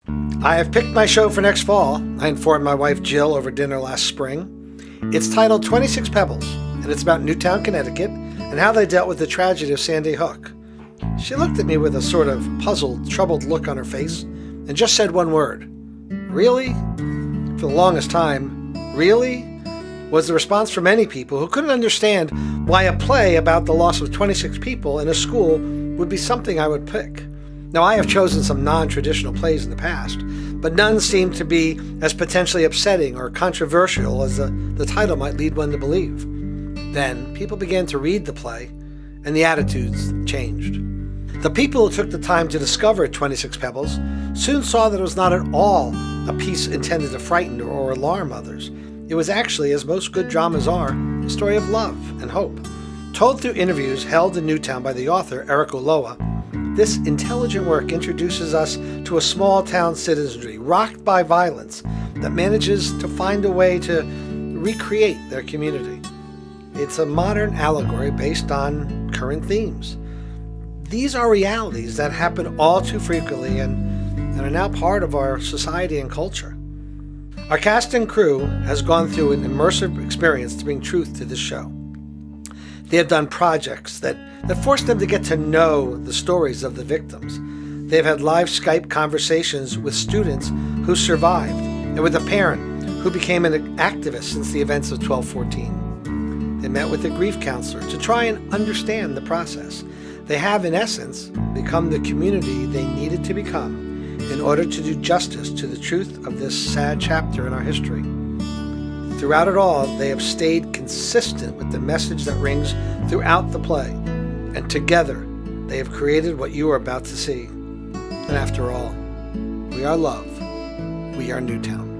I have picked my show for next fall, I informed my wife Jill over dinner last spring. It's titled 26 Pebbles, and it's about Newtown, Connecticut, and how they dealt with the tragedy of Sandy Hook. She looked at me with a sort of puzzled, troubled look on her face, and just said one word. Really? For the longest time, really? Was the response from many people who couldn't understand why a play about the loss of 26 people in a school would be something I would pick. Now, I have chosen some non-traditional plays in the past, but none seemed to be as potentially upsetting or controversial as the title might lead one to believe. Then, people began to read the play, and the attitudes changed. The people who took the time to discover 26 Pebbles soon saw that it was not at all a piece intended to frighten or alarm others. It was actually, as most good dramas are, a story of love and hope. Told through interviews held in Newtown by the author, Eric Ulloa, this intelligent work introduces us to a small-town citizenry rocked by violence that manages to find a way to recreate their community. It's a modern allegory based on current themes. These are realities that happen all too frequently and are now part of our society and culture. Our cast and crew has gone through an immersive experience to bring truth to this show. They have done projects that force them to get to know the stories of the victims. They've had live Skype conversations with students who survived and with a parent who became an activist since the events of 12/14. They met with a grief counselor to try and understand the process. They have, in essence, become the community they needed to become in order to do justice to the truth of this sad chapter in our history. Throughout it all, they have stayed consistent with the message that rings throughout the play, and together they have created what you are about to see. And after all, we are love. We are Newtown.